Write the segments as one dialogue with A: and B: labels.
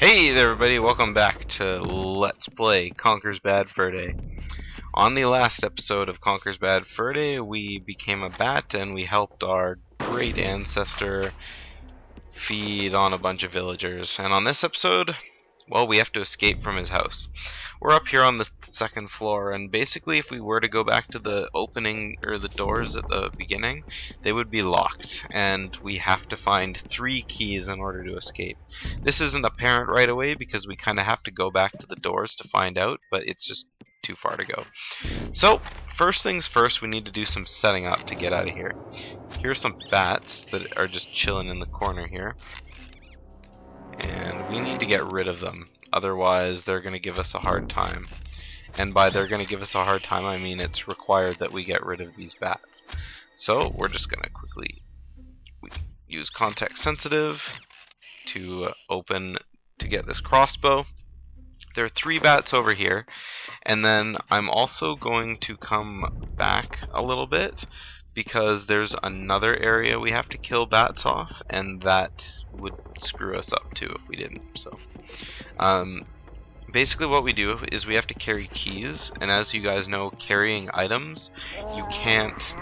A: Hey there everybody, welcome back to Let's Play Conker's Bad Fur Day. On the last episode of Conker's Bad Fur Day, we became a bat and we helped our great ancestor feed on a bunch of villagers. And on this episode, well, we have to escape from his house. We're up here on the second floor, and basically if we were to go back to the opening, or the doors at the beginning, they would be locked, and we have to find 3 keys in order to escape. This isn't apparent right away because we kind of have to go back to the doors to find out, but it's just too far to go. So, first things first, we need to do some setting up to get out of here. Here's some bats that are just chilling in the corner here, and we need to get rid of them. Otherwise, they're going to give us a hard time. And by they're going to give us a hard time, I mean it's required that we get rid of these bats. So, we're just going to quickly use context sensitive to get this crossbow. There are 3 bats over here. And then I'm also going to come back a little bit because there's another area we have to kill bats off, and that would screw us up too if we didn't. So basically what we do is we have to carry keys, and as you guys know, carrying items, you can't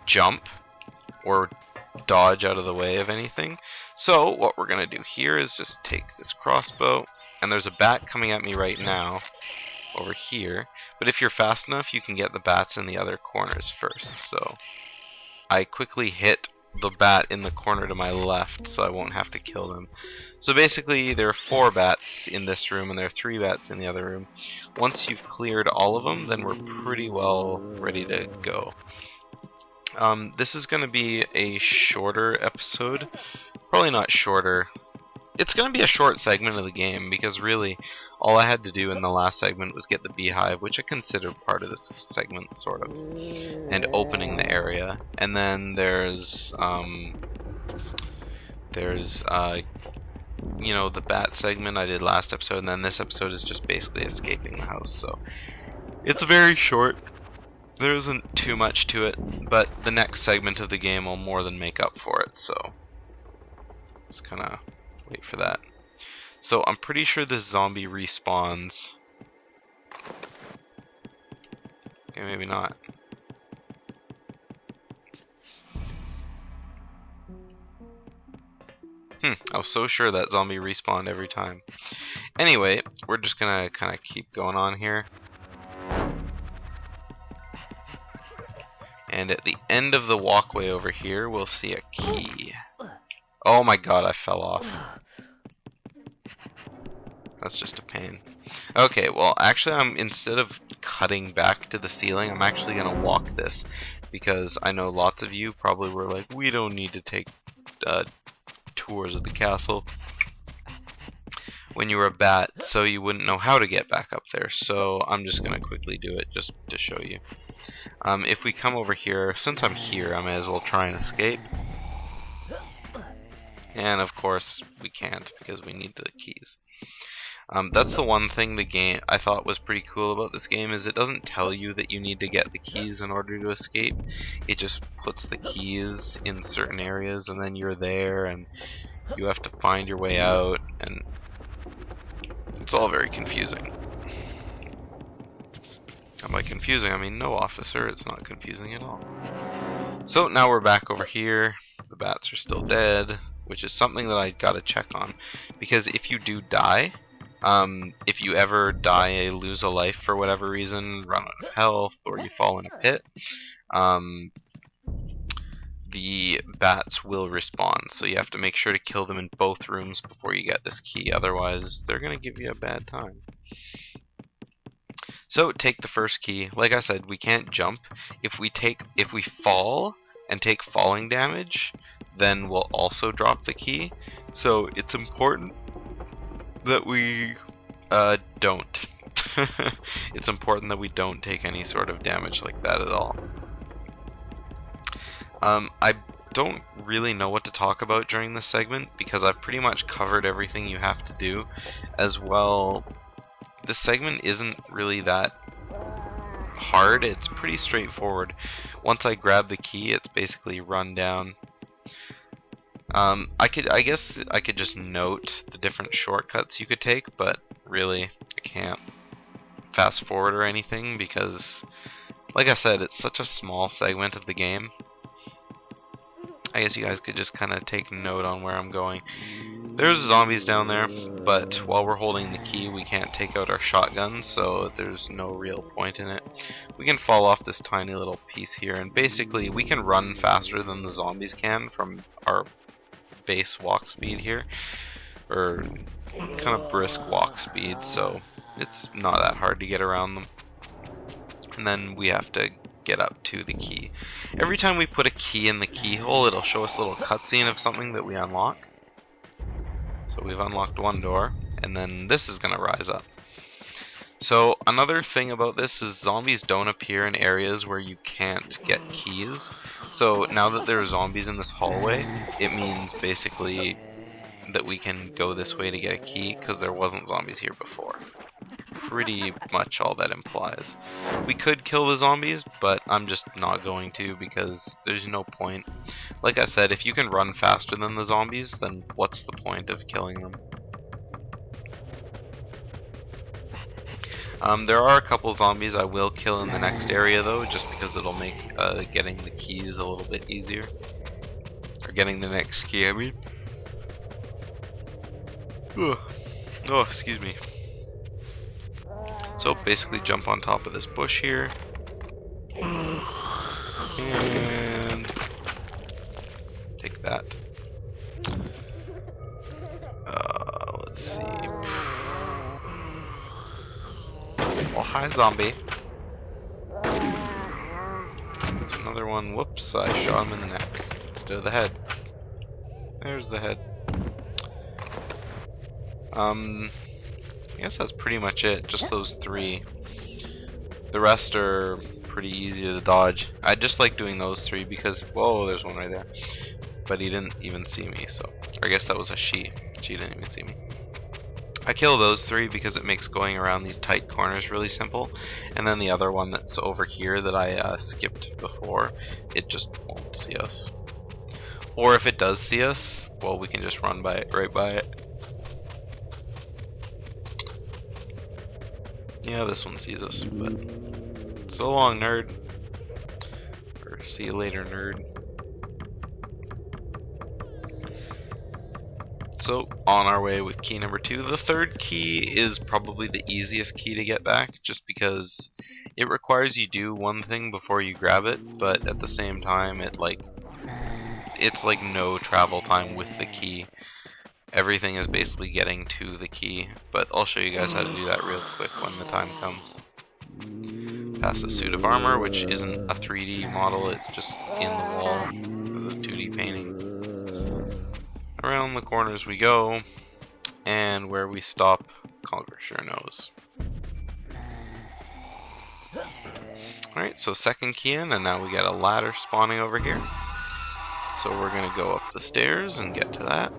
A: jump or dodge out of the way of anything. So what we're gonna do here is just take this crossbow, and there's a bat coming at me right now over here, but if you're fast enough you can get the bats in the other corners first. So I quickly hit the bat in the corner to my left so I won't have to kill them. So basically there are 4 bats in this room and there are 3 bats in the other room. Once you've cleared all of them, then we're pretty well ready to go. This is going to be a shorter episode. Probably not shorter. It's going to be a short segment of the game because really all I had to do in the last segment was get the beehive, which I consider part of this segment, sort of, and opening the area. And then there's you know, the bat segment I did last episode, and then this episode is just basically escaping the house. So it's very short. There isn't too much to it, but the next segment of the game will more than make up for it, so just kind of wait for that. So I'm pretty sure this zombie respawns. Okay, maybe not. I was so sure that zombie respawned every time. Anyway, we're just gonna kind of keep going on here. And at the end of the walkway over here, we'll see a key. Oh my god, I fell off. That's just a pain. Okay, well, actually, instead of cutting back to the ceiling, I'm actually going to walk this. Because I know lots of you probably were like, we don't need to take tours of the castle when you were a bat, so you wouldn't know how to get back up there. So I'm just going to quickly do it just to show you. If we come over here, since I'm here, I may as well try and escape. And of course, we can't because we need the keys. That's the one thing the game I thought was pretty cool about this game, is it doesn't tell you that you need to get the keys in order to escape. It just puts the keys in certain areas and then you're there and you have to find your way out, and it's all very confusing. And by confusing, I mean no, officer, it's not confusing at all. So now we're back over here. The bats are still dead, which is something that I gotta check on, because if you do die, if you ever die, lose a life for whatever reason, run out of health, or you fall in a pit, the bats will respawn. So you have to make sure to kill them in both rooms before you get this key, otherwise they're gonna give you a bad time. So take the first key. Like I said, we can't jump. If we fall and take falling damage, then we'll also drop the key. So it's important that we don't. It's important that we don't take any sort of damage like that at all. I don't really know what to talk about during this segment because I've pretty much covered everything you have to do. As well, this segment isn't really that hard. It's pretty straightforward. once I grab the key, it's basically run down. I guess I could just note the different shortcuts you could take, but really I can't fast forward or anything because, like I said, it's such a small segment of the game. I guess you guys could just kind of take note on where I'm going. There's zombies down there, but while we're holding the key, we can't take out our shotgun, so there's no real point in it. We can fall off this tiny little piece here, and basically we can run faster than the zombies can from our base walk speed here, or kind of brisk walk speed, so it's not that hard to get around them. And then we have to get up to the key. Every time we put a key in the keyhole, it'll show us a little cutscene of something that we unlock. So we've unlocked one door, and then this is going to rise up. So another thing about this is zombies don't appear in areas where you can't get keys. So now that there are zombies in this hallway, it means basically that we can go this way to get a key because there wasn't zombies here before. Pretty much all that implies. We could kill the zombies, but I'm just not going to because there's no point. Like I said, if you can run faster than the zombies, then what's the point of killing them? There are a couple zombies I will kill in the next area though, just because it'll make getting the keys a little bit easier. Or getting the next key, I mean. Ugh. Oh, excuse me. So basically jump on top of this bush here. And take that. Let's see. Oh, hi, zombie. There's another one. Whoops, I shot him in the neck instead of the head. There's the head. I guess that's pretty much it. Just those three. The rest are pretty easy to dodge. I just like doing those three because, whoa, there's one right there. But he didn't even see me, so I guess that was a she. She didn't even see me. I kill those three because it makes going around these tight corners really simple. And then the other one that's over here that I skipped before, it just won't see us. Or if it does see us, well, we can just run by it, right by it. Yeah, this one sees us, but so long, nerd. Or see you later, nerd. So, on our way with key number 2. The third key is probably the easiest key to get back, just because it requires you do one thing before you grab it, but at the same time, it's like no travel time with the key. Everything is basically getting to the key, but I'll show you guys how to do that real quick when the time comes. Pass the suit of armor, which isn't a 3D model, it's just in the wall of the 2D painting. Around the corners we go, and where we stop, Conker sure knows. Alright, so second key in, and now we got a ladder spawning over here. So we're going to go up the stairs and get to that.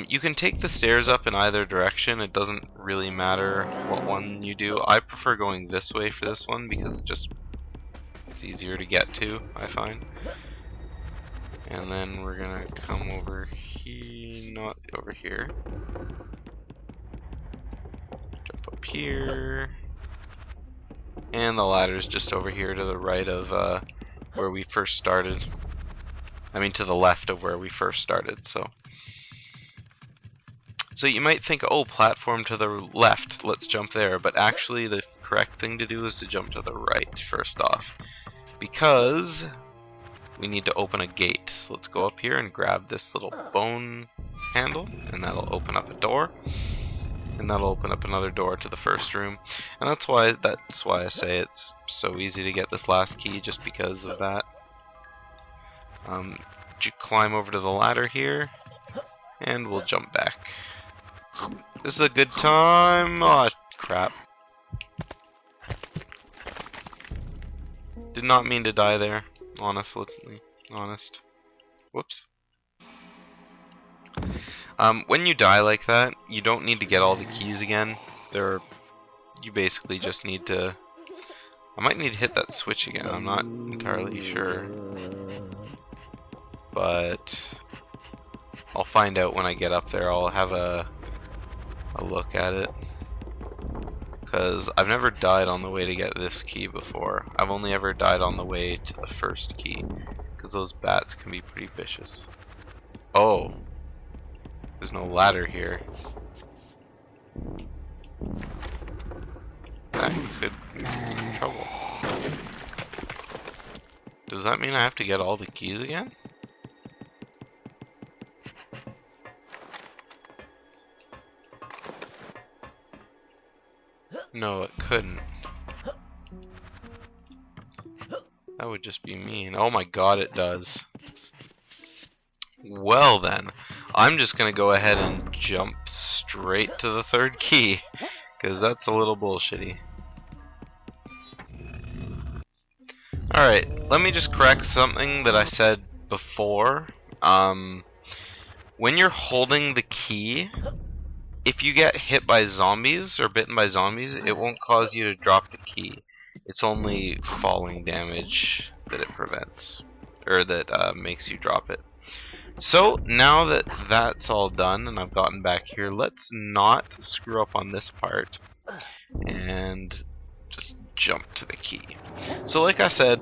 A: You can take the stairs up in either direction, it doesn't really matter what one you do. I prefer going this way for this one because it's easier to get to, I find. And then we're gonna come over here, not over here. Jump up here. And the ladder's just over here to the right of where we first started. I mean to the left of where we first started, so you might think, oh, platform to the left, let's jump there, but actually the correct thing to do is to jump to the right first off, because we need to open a gate. So let's go up here and grab this little bone handle, and that'll open up a door, and that'll open up another door to the first room. And that's why I say it's so easy to get this last key, just because of that. Climb over to the ladder here, and we'll jump back. This is a good time. Oh crap. Did not mean to die there, honest. Whoops. When you die like that, you don't need to get all the keys again. You basically just need to I might need to hit that switch again, I'm not entirely sure. But I'll find out when I get up there. I'll have a look at it. Because I've never died on the way to get this key before. I've only ever died on the way to the first key. Because those bats can be pretty vicious. Oh! There's no ladder here. That could be trouble. Does that mean I have to get all the keys again? No, it couldn't. That would just be mean. Oh my god, it does. Well then, I'm just gonna go ahead and jump straight to the third key, because that's a little bullshitty. Alright, let me just correct something that I said before. When you're holding the key, if you get hit by zombies or bitten by zombies, it won't cause you to drop the key. It's only falling damage that it prevents, or that makes you drop it. So now that that's all done and I've gotten back here, let's not screw up on this part and just jump to the key. So like I said,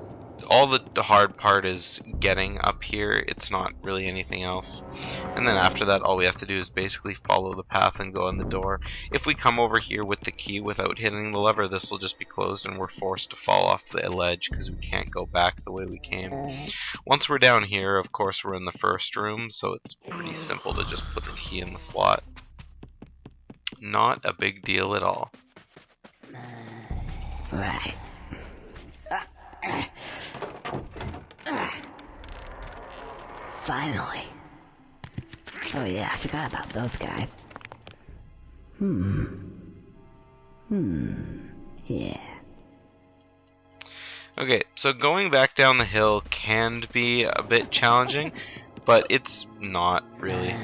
A: all the hard part is getting up here. It's not really anything else. And then after that, all we have to do is basically follow the path and go in the door. If we come over here with the key without hitting the lever, this will just be closed and we're forced to fall off the ledge because we can't go back the way we came. Once we're down here, of course, we're in the first room, so it's pretty simple to just put the key in the slot. Not a big deal at all.
B: Right. Finally. Oh yeah, I forgot about those guys. Yeah.
A: Okay, so going back down the hill can be a bit challenging, but it's not really.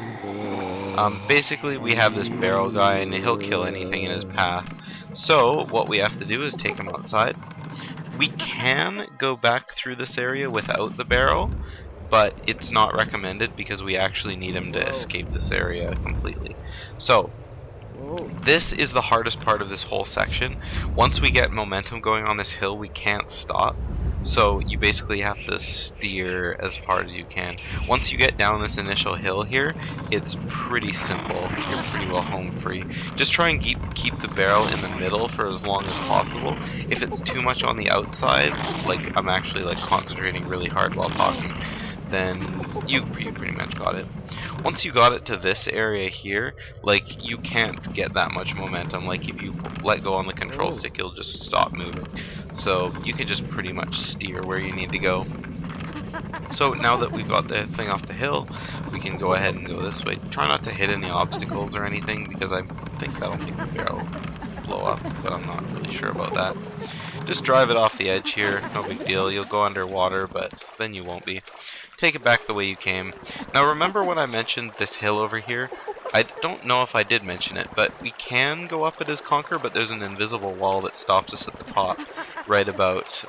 A: Basically, we have this barrel guy, and he'll kill anything in his path. So, what we have to do is take him outside. We can go back through this area without the barrel, but it's not recommended because we actually need him to escape this area completely. So, this is the hardest part of this whole section. Once we get momentum going on this hill, we can't stop. So you basically have to steer as far as you can. Once you get down this initial hill here, it's pretty simple. You're pretty well home free. Just try and keep the barrel in the middle for as long as possible. If it's too much on the outside, like I'm actually like concentrating really hard while talking, then you pretty much got it. Once you got it to this area here, like you can't get that much momentum. Like if you let go on the control stick, you'll just stop moving. So you can just pretty much steer where you need to go. So now that we've got the thing off the hill, we can go ahead and go this way. Try not to hit any obstacles or anything, because I think that'll make the barrel blow up, but I'm not really sure about that. Just drive it off the edge here, no big deal. You'll go underwater, but then you won't be. Take it back the way you came. Now remember when I mentioned this hill over here? I don't know if I did mention it, but we can go up it as Conker, but there's an invisible wall that stops us at the top, right about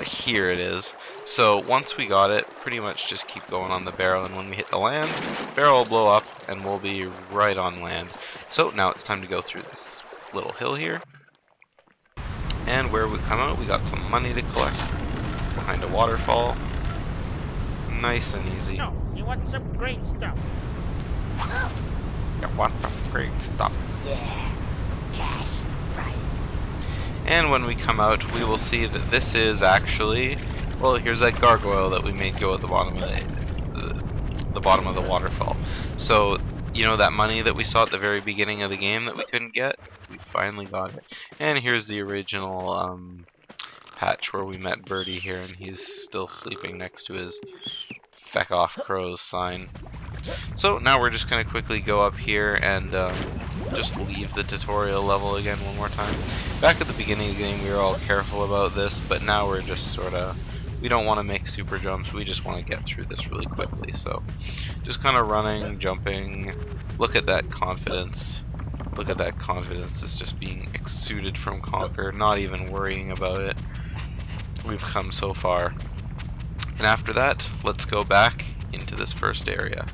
A: here it is. So once we got it, pretty much just keep going on the barrel, and when we hit the land, barrel will blow up and we'll be right on land. So now it's time to go through this little hill here. And where we come out, we got some money to collect behind a waterfall. Nice and easy.
C: No, you want some great stuff.
A: You want some great stuff.
B: Yeah. Cash. Right.
A: And when we come out, we will see that this is actually, well, here's that gargoyle that we made go at the bottom of the bottom of the waterfall. So, you know that money that we saw at the very beginning of the game that we couldn't get? We finally got it. And here's the original patch where we met Birdie here, and he's still sleeping next to his feck off crows sign. So now we're just going to quickly go up here and just leave the tutorial level again one more time. Back at the beginning of the game we were all careful about this, but now we're just sort of, we don't want to make super jumps, we just want to get through this really quickly. So just kind of running, jumping, look at that confidence. Look at that confidence that's just being exuded from Conker, not even worrying about it. We've come so far. And after that, let's go back into this first area.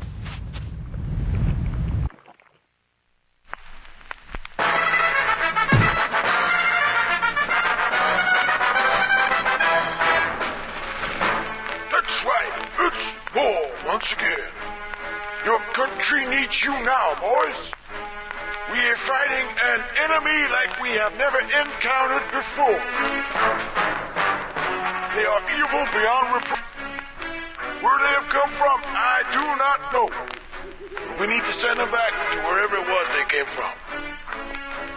D: That's right, it's war once again. Your country needs you now, boys. We are fighting an enemy like we have never encountered before. They are evil beyond reproach. Where they have come from, I do not know. We need to send them back to wherever it was they came from.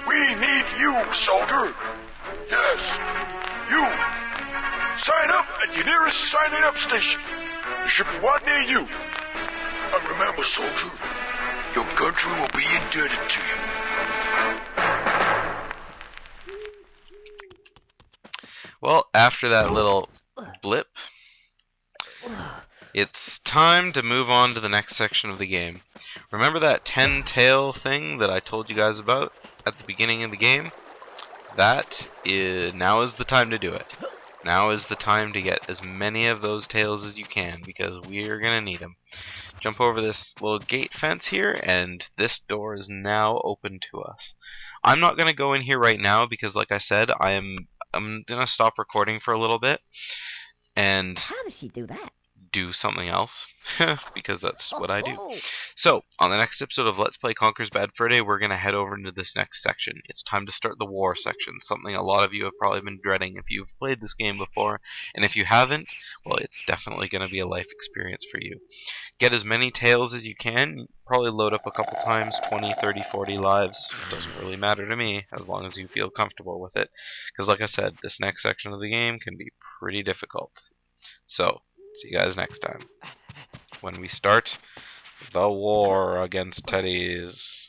D: We need you, soldier. Yes, you. Sign up at your nearest signing up station. There should be one near you. And remember, soldier, your country will be indebted to you.
A: Well, after that little blip, it's time to move on to the next section of the game. Remember that 10-tail thing that I told you guys about at the beginning of the game? Now is the time to do it. Now is the time to get as many of those tails as you can, because we're going to need them. Jump over this little gate fence here, and this door is now open to us. I'm not going to go in here right now because, like I said, I'm going to stop recording for a little bit and
B: How does she do that?
A: do something else because that's what I do.
B: Oh.
A: So, on the next episode of Let's Play Conker's Bad Fur Day, we're going to head over into this next section. It's time to start the war section, something a lot of you have probably been dreading if you've played this game before, and if you haven't, well, it's definitely going to be a life experience for you. Get as many tails as you can, probably load up a couple times, 20, 30, 40 lives. It doesn't really matter to me, as long as you feel comfortable with it, because like I said, this next section of the game can be pretty difficult. So, see you guys next time, when we start the war against teddies.